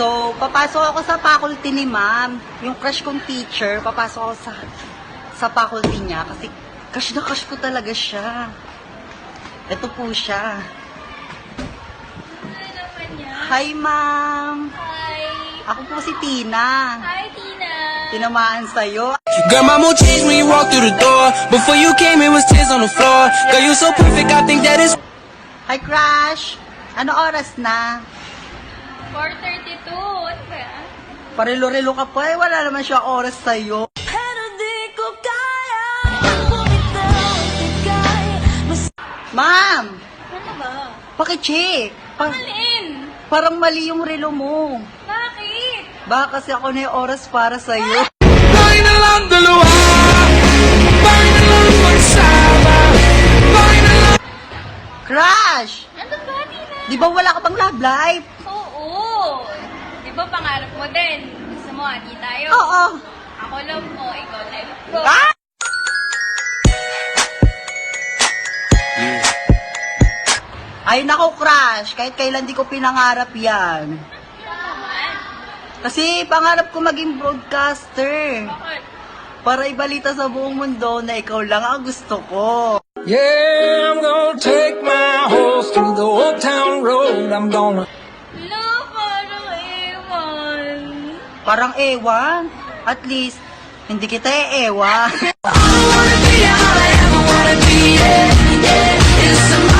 So, papasok ako sa faculty ni ma'am. Yung crush kong teacher, papasok ako sa faculty niya kasi crush na crush ko talaga siya. Ito po siya. Ano naman niya? Hi, ma'am. Hi. Ako po si Tina. Hi, Tina. Tinamaan sa'yo. Girl, my mood changed when you walked through the door. Before you came, it was tears on the floor. Girl, you so perfect, I think that is. Hi, crush. Ano oras na? 4:32. Ano ba yan? Parilo-rilo ka pa eh. Wala naman siya oras sa'yo. Ma'am! Ano ba? Pakicheck. Alin? Parang mali yung relo mo. Bakit? Baka kasi ako na yung oras para sa'yo. Bakit na lang dalawa? Bakit na lang magsama? Bakit na lang? Crush! Ano ba, Tina? Di ba wala ka pang love life? Oo. Di ba pangarap mo din? Gusto mo, adi tayo? Oo. Ako love mo, ikaw life ko. Ah! Ay, nako, crush. Kahit kailan di ko pinangarap yan. Naman. Kasi pangarap ko maging broadcaster. Bakit? Para ibalita sa buong mundo na ikaw lang ang gusto ko. Yeah, I'm gonna take my horse through the old town road. I'm gonna. Lo, parang ewan. Parang ewan. At least, hindi kita ewan. I wanna be all I ever wanna be. Yeah, yeah. It's